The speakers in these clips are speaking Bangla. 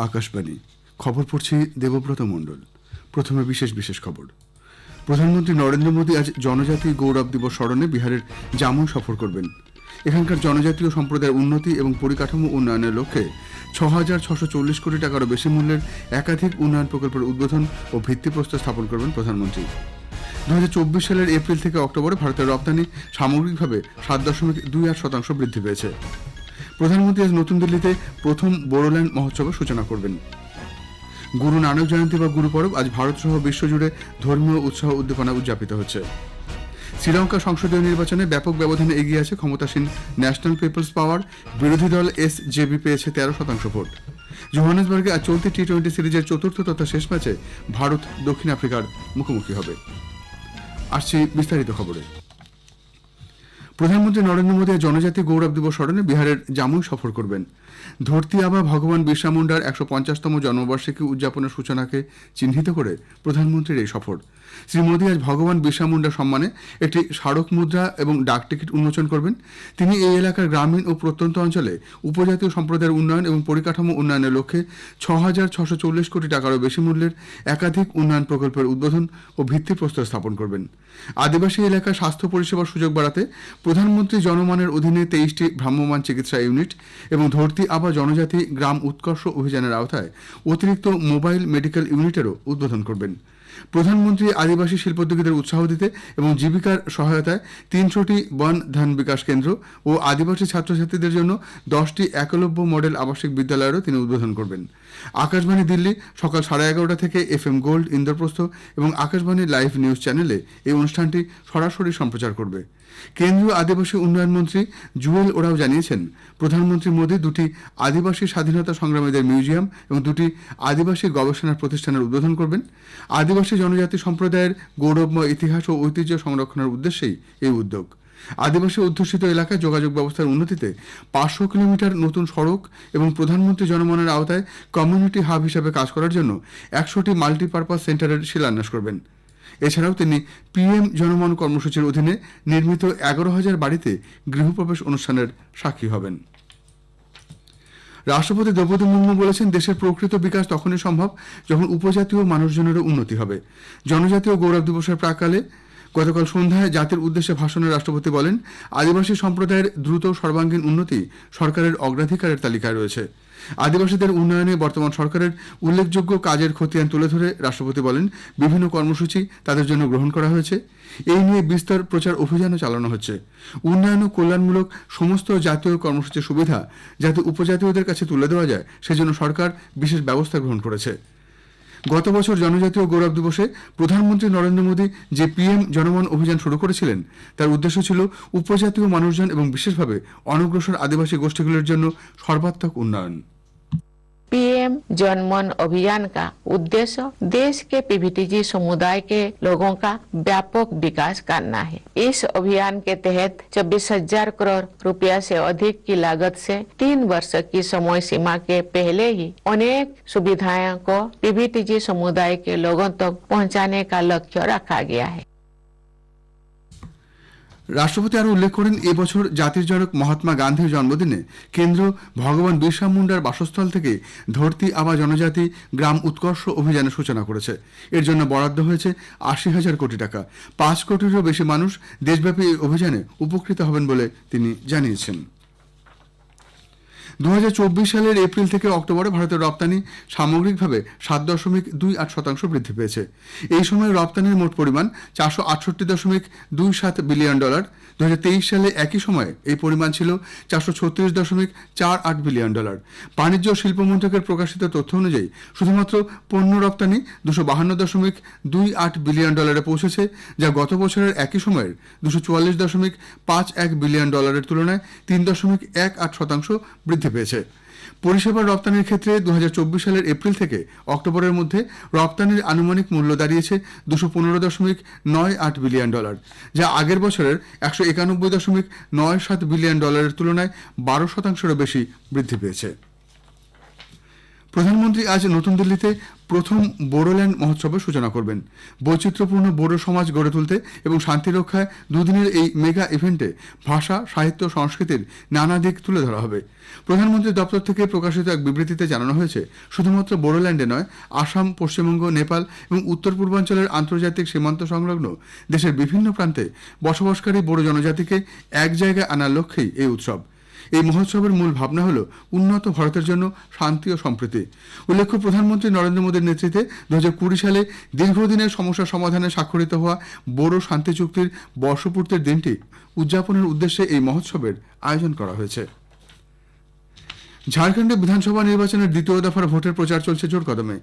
আকাশবাণী খবর পড়ছি দেবব্রত মণ্ডল। প্রথমে বিশেষ খবর। প্রধানমন্ত্রী নরেন্দ্র মোদী আজ জনজাতি গৌরব দিবস স্মরণে বিহারের জামুই সফর করবেন। এখানকার জনজাতীয় সম্প্রদায়ের উন্নতি এবং পরিকাঠামো উন্নয়নের লক্ষ্যে ৬,৬৪০ কোটি টাকারও বেশি মূল্যের একাধিক উন্নয়ন প্রকল্পের উদ্বোধন ও ভিত্তিপ্রস্তর স্থাপন করবেন প্রধানমন্ত্রী। ২০২৪ সালের এপ্রিল থেকে অক্টোবরে ভারতের রপ্তানি সামগ্রিকভাবে ৭.২৮% বৃদ্ধি পেয়েছে। প্রধানমন্ত্রী আজ নতুন দিল্লিতে প্রথম বোডোল্যান্ড মহোৎসবের সূচনা করবেন। গুরু নানক জয়ন্তী বা গুরু পরব আজ ভারতসহ বিশ্বজুড়ে ধর্মীয় উৎসাহ উদ্দীপনা উদযাপিত হচ্ছে। শ্রীলঙ্কা সংসদীয় নির্বাচনে ব্যাপক ব্যবধানে এগিয়ে আছে ক্ষমতাসীন ন্যাশনাল পিপলস পাওয়ার। বিরোধী দল এসজেপি পেয়েছে 13% ভোট। জোহানেসবার্গে আজ চলতি টি-20 সিরিজের চতুর্থ তথা শেষ ম্যাচে ভারত দক্ষিণ আফ্রিকার মুখোমুখি হবে। আসছি বিস্তারিত খবরে। প্রধানমন্ত্রী নরেন্দ্র মোদী জনজাতি গৌরব দিবস স্মরণে বিহারের জামুই সফর করবেন। ধরতি আবা ভগবান বিরসা মুন্ডার ১৫০তম জন্মবার্ষিকী উদযাপনের সূচনাকে চিহ্নিত করে প্রধানমন্ত্রীর এই সফর। শ্রী মোদী আজ ভগবান বিরসা মুন্ডা সম্মানে একটি স্মারক মুদ্রা এবং ডাক টিকিট উন্মোচন করবেন। তিনি এই এলাকার গ্রামীণ ও প্রত্যন্ত অঞ্চলে উপজাতীয় সম্প্রদায়ের উন্নয়ন এবং পরিকাঠামো উন্নয়নের লক্ষ্যে ৬,৬৪০ কোটি টাকারও বেশি মূল্যের একাধিক উন্নয়ন প্রকল্পের উদ্বোধন ও ভিত্তিপ্রস্তর স্থাপন করবেন। আদিবাসী এলাকায় স্বাস্থ্য পরিষেবার সুযোগ বাড়াতে প্রধানমন্ত্রী জনমানের অধীনে ২৩টি ভ্রাম্যমাণ চিকিৎসা ইউনিট এবং ধরতি আবা জনজাতি গ্রাম উৎকর্ষ অভিযানের আওতায় অতিরিক্ত মোবাইল মেডিকেল ইউনিটেরও উদ্বোধন করবেন। প্রধানমন্ত্রী আদিবাসী শিল্পোদ্যোগীদের উৎসাহ দিতে এবং জীবিকার সহায়তায় ৩০০টি বন ধান বিকাশ কেন্দ্র ও আদিবাসী ছাত্রছাত্রীদের জন্য 10টি একলব্য মডেল আবাসিক বিদ্যালয়েরও তিনি উদ্বোধন করবেন। আকাশবাণী দিল্লি সকাল 11:30 থেকে FM গোল্ড ইন্দ্রপ্রস্থ এবং আকাশবাণী লাইভ নিউজ চ্যানেলে এই অনুষ্ঠানটি সরাসরি সম্প্রচার করবে। কেন্দ্রীয় আদিবাসী উন্নয়ন মন্ত্রী জুয়েল ওরাও জানিয়েছেন, প্রধানমন্ত্রী মোদী দুটি আদিবাসী স্বাধীনতা সংগ্রামীদের মিউজিয়াম এবং দুটি আদিবাসী গবেষণা প্রতিষ্ঠানের উদ্বোধন করবেন। আদিবাসী জনজাতি সম্প্রদায়ের গৌরবময় ইতিহাস ও ঐতিহ্য সংরক্ষণের উদ্দেশ্যেই এই উদ্যোগ। আদিবাসী অধ্যুষিত এলাকায় যোগাযোগ ব্যবস্থার উন্নতিতে ৫০০ কিলোমিটার নতুন সড়ক এবং প্রধানমন্ত্রী জনমনের আওতায় কমিউনিটি হাব হিসাবে কাজ করার জন্য ১০০টি মাল্টিপারপাস সেন্টারের শিলান্যাস করবেন। এছাড়াও তিনি PM জনমন কর্মসূচির অধীনে নির্মিত ১১,০০০ বাড়িতে গৃহপ্রবেশ অনুষ্ঠানের সাক্ষী হবেন। রাষ্ট্রপতি দ্রৌপদী মুর্মু বলেছেন, দেশের প্রকৃত বিকাশ তখনই সম্ভব যখন উপজাতীয় মানুষজনেরও উন্নতি হবে। জনজাতীয় গৌরব দিবসের প্রাক্কালে গতকাল সন্ধ্যায় জাতির উদ্দেশ্যে ভাষণে রাষ্ট্রপতি বলেন, আদিবাসী সম্প্রদায়ের দ্রুত সর্বাঙ্গীন উন্নতি সরকারের অগ্রাধিকারের তালিকায় রয়েছে। আদিবাসীদের উন্নয়নে বর্তমান সরকারের উল্লেখযোগ্য কাজের খতিয়ান তুলে ধরে রাষ্ট্রপতি বলেন, বিভিন্ন কর্মসূচি তাদের জন্য গ্রহণ করা হয়েছে। এই নিয়ে বিস্তর প্রচার অভিযানও চালানো হচ্ছে। উন্নয়ন ও কল্যাণমূলক সমস্ত জাতীয় কর্মসূচির সুবিধা যাতে উপজাতীয়দের কাছে তুলে দেওয়া যায়, সেজন্য সরকার বিশেষ ব্যবস্থা গ্রহণ করেছে। গত বছর জনজাতীয় গৌরব দিবসে প্রধানমন্ত্রী নরেন্দ্র মোদী যে PM জনমন অভিযান শুরু করেছিলেন, তার উদ্দেশ্য ছিল উপজাতীয় মানুষজন এবং বিশেষভাবে অনগ্রসর আদিবাসী গোষ্ঠীগুলির জন্য সর্বাত্মক উন্নয়ন। PM जनमन अभियान का उद्देश्य देश के PVTG समुदाय के लोगों का व्यापक विकास करना है। इस अभियान के तहत 24,000 करोड़ रुपया से अधिक की लागत से 3 वर्ष की समय सीमा के पहले ही अनेक सुविधाओं को PVTG समुदाय के लोगों तक पहुंचाने का लक्ष्य रखा गया है। রাষ্ট্রপতি আরও উল্লেখ করেন, এবছর জাতির জনক মহাত্মা গান্ধীর জন্মদিনে কেন্দ্র ভগবান বিরসা মুন্ডার বাসস্থল থেকে ধরতি আবা জনজাতি গ্রাম উৎকর্ষ অভিযানের সূচনা করেছে। এর জন্য বরাদ্দ হয়েছে ৮০,০০০ কোটি টাকা। ৫ কোটিরও বেশি মানুষ দেশব্যাপী এই অভিযানে উপকৃত হবেন বলে তিনি জানিয়েছেন। ২০২৪ সালের এপ্রিল থেকে অক্টোবরে ভারতের রপ্তানি সামগ্রিকভাবে ৭.২৮% বৃদ্ধি পেয়েছে। এই সময় রপ্তানির মোট পরিমাণ $৪৬৮.২৭ বিলিয়ন। ২০২৩ সালে একই সময়ে এই পরিমাণ ছিল $৪৩.৪৮ বিলিয়ন। বাণিজ্য ও শিল্প মন্ত্রকের প্রকাশিত তথ্য অনুযায়ী শুধুমাত্র পণ্য রপ্তানি $২৫২.২৮ বিলিয়ন পৌঁছেছে, যা গত বছরের একই সময়ের $২৪৪.৫১ বিলিয়ন তুলনায় ৩.১৮% বৃদ্ধি পেয়েছে। পরিষেবার রপ্তানির ক্ষেত্রে ২০২৪ সালের এপ্রিল থেকে অক্টোবরের মধ্যে রপ্তানির আনুমানিক মূল্য দাঁড়িয়েছে $২১৫.৯৮ বিলিয়ন, যা আগের বছরের $১৯১.৯৭ বিলিয়ন তুলনায় ১২%-এরও বেশি বৃদ্ধি পেয়েছে। প্রধানমন্ত্রী আজ নতুন দিল্লিতে প্রথম বোডোল্যান্ড মহোৎসবের সূচনা করবেন। বৈচিত্র্যপূর্ণ বোডো সমাজ গড়ে তুলতে এবং শান্তি রক্ষায় দুদিনের এই মেগা ইভেন্টে ভাষা, সাহিত্য, সংস্কৃতির নানা দিক তুলে ধরা হবে। প্রধানমন্ত্রীর দপ্তর থেকে প্রকাশিত এক বিবৃতিতে জানানো হয়েছে, শুধুমাত্র বোডোল্যান্ডে নয়, আসাম, পশ্চিমবঙ্গ, নেপাল এবং উত্তর পূর্বাঞ্চলের আন্তর্জাতিক সীমান্ত সংলগ্ন দেশের বিভিন্ন প্রান্তে বসবাসকারী বোডো জনজাতিকে এক জায়গায় আনার লক্ষ্যেই এই উৎসব। এই মহোৎসবের মূল ভাবনা হল উন্নত ভারতের জন্য শান্তি ও সম্প্রীতি। উল্লেখ্য, প্রধানমন্ত্রী নরেন্দ্র মোদীর নেতৃত্বে 2020 সালে দীর্ঘদিনের সমস্যা সমাধানে স্বাক্ষরিত হওয়া বোডো শান্তি চুক্তির বর্ষপূর্তির দিনটি উদযাপনের উদ্দেশ্যে এই মহোৎসবের আয়োজন করা হয়েছে। ঝাড়খণ্ডে বিধানসভা নির্বাচনের দ্বিতীয় দফার ভোটের প্রচার চলছে জোর কদমে।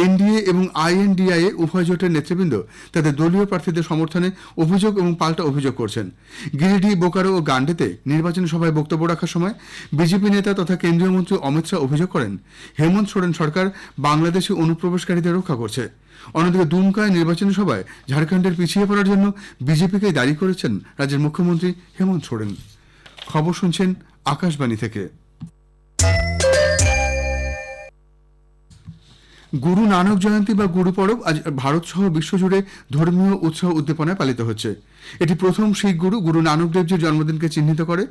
এনডিএ এবং আইএনডিআইএ উভয় জোটের নেতৃবৃন্দ তাদের দলীয় প্রার্থীদের সমর্থনে অভিযোগ এবং পাল্টা অভিযোগ করছেন। গিরিডি, বোকারো ও গান্ডেতে নির্বাচনী সভায় বক্তব্য রাখার সময় বিজেপি নেতা তথা কেন্দ্রীয় মন্ত্রী অমিত শাহ অভিযোগ করেন, হেমন্ত সোরেন সরকার বাংলাদেশি অনুপ্রবেশকারীদের রক্ষা করছে। অন্যদিকে দুমকায় নির্বাচনী সভায় ঝাড়খণ্ডের পিছিয়ে পড়ার জন্য বিজেপিকে দায়ী করেছেন রাজ্যের মুখ্যমন্ত্রী হেমন্ত সোরেন। খবর শুনছেন আকাশবাণী থেকে। গুরু নানক জয়ন্তী বা গুরু পরব আজ ভারত সহ বিশ্বজুড়ে ধর্মীয় উৎসাহ উদ্দীপনায় পালিত হচ্ছে। এটি প্রথম শিখ গুরু গুরু নানক দেবজির জন্মদিনকে চিহ্নিত করে,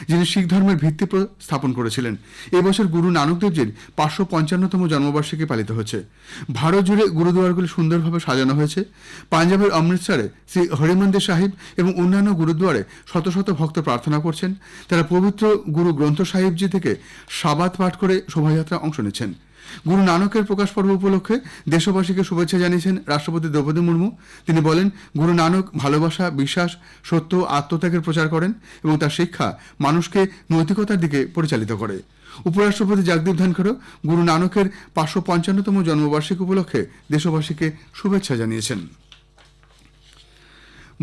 যিনি শিখ ধর্মের ভিত্তি স্থাপন করেছিলেন। এবছর গুরু নানক দেবজির 555তম জন্মবার্ষিকী পালিত হচ্ছে। ভারত জুড়ে গুরুদুয়ারগুলি সুন্দরভাবে সাজানো হয়েছে। পাঞ্জাবের অমৃতসরে শ্রী হরিমন্দির সাহিব এবং অন্যান্য গুরুদুয়ারে শত শত ভক্ত প্রার্থনা করছেন। তারা পবিত্র গুরু গ্রন্থ সাহিবজি থেকে সাবাত পাঠ করে শোভাযাত্রা অংশ নিচ্ছেন। গুরু নানকের প্রকাশ পর্ব উপলক্ষে দেশবাসীকে শুভেচ্ছা জানিয়েছেন রাষ্ট্রপতি দ্রৌপদী মুর্মু। তিনি বলেন, গুরু নানক ভালোবাসা, বিশ্বাস, সত্য, আত্মত্যাগের প্রচার করেন এবং তার শিক্ষা মানুষকে নৈতিকতার দিকে পরিচালিত করে। উপরাষ্ট্রপতি জগদীপ ধনখড়ও গুরু নানকের 555তম জন্মবার্ষিকী উপলক্ষে দেশবাসীকে শুভেচ্ছা জানিয়েছেন।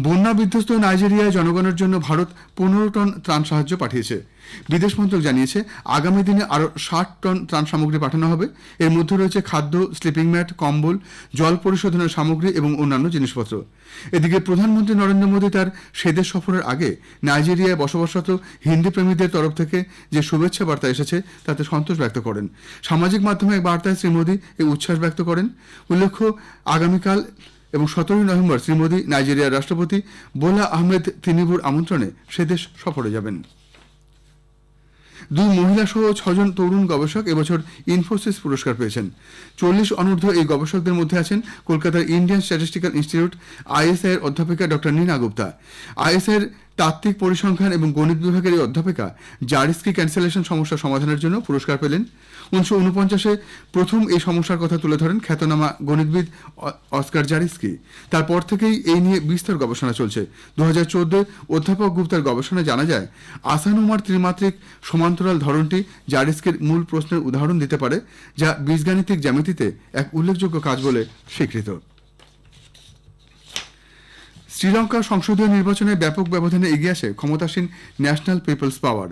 বন্যা বিধ্বস্ত নাইজেরিয়ায় জনগণের জন্য ভারত 15 টন ত্রাণ সাহায্য পাঠিয়েছে। বিদেশ মন্ত্রক জানিয়েছে, আগামী দিনে আরও 60 টন ত্রাণ সামগ্রী পাঠানো হবে। এর মধ্যে রয়েছে খাদ্য, স্লিপিং ম্যাট, কম্বল, জল পরিশোধনের সামগ্রী এবং অন্যান্য জিনিসপত্র। এদিকে প্রধানমন্ত্রী নরেন্দ্র মোদী তার সেদেশ সফরের আগে নাইজেরিয়ায় বসবাসরত হিন্দি প্রেমীদের তরফ থেকে যে শুভেচ্ছা বার্তা এসেছে তাতে সন্তোষ ব্যক্ত করেন। সামাজিক মাধ্যমে এক বার্তায় শ্রী মোদী এই উচ্ছ্বাস ব্যক্ত করেন। উল্লেখ্য, আগামীকাল এবং 17 নভেম্বর শ্রী মোদী নাইজেরিয়ার রাষ্ট্রপতি বোলা আহমেদ তিনিবুর আমন্ত্রণে সেদেশ সফরে যাবেন। 2 মহিলা সহ 6 জন তরুণ গবেষক এবছর ইনফোসিস পুরস্কার পেয়েছেন। 40 অনূর্ধ্ব এই গবেষকদের মধ্যে আছেন কলকাতার ইন্ডিয়ান স্ট্যাটিস্টিক্যাল ইনস্টিটিউট আইএসআই এর অধ্যাপিকা ডক্টর নীনা গুপ্তা। আইএসআই এর তাত্ত্বিক পরিসংখ্যান এবং গণিত বিভাগের এই অধ্যাপিকা জারিস্কি ক্যান্সেলেশন সমস্যা সমাধানের জন্য পুরস্কার পেলেন। 1949-এ প্রথম এই সমস্যার কথা তুলে ধরেন খ্যাতনামা গণিতবিদ অস্কার জারিস্কি। তারপর থেকেই এই নিয়ে বিস্তর গবেষণা চলছে। 2014 অধ্যাপক গুপ্তার গবেষণায় জানা যায়, আসানুমার ত্রিমাত্রিক সমান্তরাল ধরনটি জারিস্কির মূল প্রশ্নের উদাহরণ দিতে পারে, যা বীজগাণিতিক জ্যামিতিতে এক উল্লেখযোগ্য কাজ বলে স্বীকৃত। শ্রীলঙ্কা সংসদীয় নির্বাচনে ব্যাপক ব্যবধানে এগিয়ে আসে ক্ষমতাসীন ন্যাশনাল পিপলস পাওয়ার।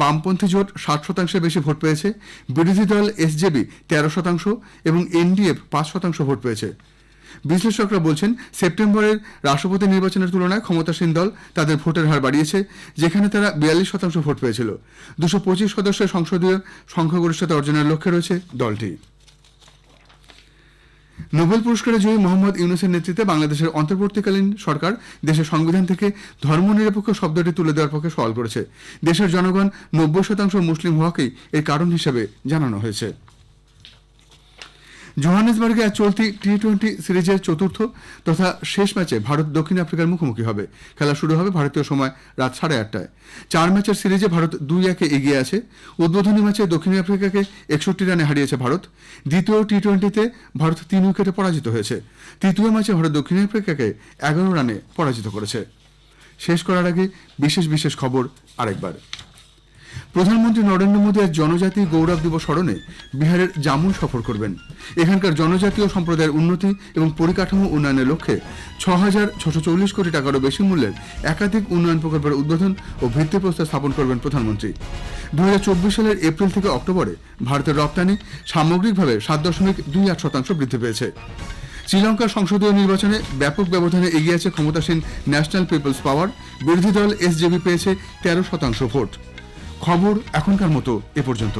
বামপন্থী জোট 60% বেশি ভোট পেয়েছে, বিরোধী দল এসজেবি 13% এবং এনডিএফ 5% ভোট পেয়েছে। বিশ্লেষকরা বলছেন, সেপ্টেম্বরের রাষ্ট্রপতি নির্বাচনের তুলনায় ক্ষমতাসীন দল তাদের ভোটের হার বাড়িয়েছে, যেখানে তারা 42% ভোট পেয়েছিল। 225 সদস্যের সংসদীয় সংখ্যাগরিষ্ঠতা অর্জনের লক্ষ্যে রয়েছে দলটি। নোবেল পুরস্কারে জয়ী মোহাম্মদ ইউনূসের নেতৃত্বে বাংলাদেশের অন্তর্বর্তীকালীন সরকার দেশের সংবিধান থেকে ধর্মনিরপেক্ষ শব্দটি তুলে দেওয়ার পক্ষে সওয়াল করেছে। দেশের জনগণ 90% মুসলিম হওয়াকেই এর কারণ হিসেবে জানানো হয়েছে। জোহানেসবার্গে আজ চলতি টি-20 সিরিজের চতুর্থ তথা শেষ ম্যাচে ভারত দক্ষিণ আফ্রিকার মুখোমুখি হবে। খেলা শুরু হবে ভারতীয় সময় রাত 8:30টায়। 4 ম্যাচের সিরিজে ভারত 2-1 এগিয়ে আছে। উদ্বোধনী ম্যাচে দক্ষিণ আফ্রিকাকে 61 রানে হারিয়েছে ভারত। দ্বিতীয় টি-20তে ভারত 3 উইকেটে পরাজিত হয়েছে। তৃতীয় ম্যাচে ভারত দক্ষিণ আফ্রিকাকে 11 রানে পরাজিত করেছে। শেষ করার আগে বিশেষ খবর আরেকবার। প্রধানমন্ত্রী নরেন্দ্র মোদী আজ জনজাতি গৌরব দিবস স্মরণে বিহারের জামুই সফর করবেন। এখানকার জনজাতীয় সম্প্রদায়ের উন্নতি এবং পরিকাঠামো উন্নয়নের লক্ষ্যে 6,640 কোটি টাকারও বেশি মূল্যের একাধিক উন্নয়ন প্রকল্পের উদ্বোধন ও ভিত্তিপ্রস্তর স্থাপন করবেন প্রধানমন্ত্রী। 2024 সালের এপ্রিল থেকে অক্টোবরে ভারতের রপ্তানি সামগ্রিকভাবে 7.28% বৃদ্ধি পেয়েছে। শ্রীলঙ্কার সংসদীয় নির্বাচনে ব্যাপক ব্যবধানে এগিয়ে আছে ক্ষমতাসীন ন্যাশনাল পিপলস পাওয়ার। বিরোধী দল এসজেবি পেয়েছে 13% ভোট। খবর এখনকার মতো এ পর্যন্ত।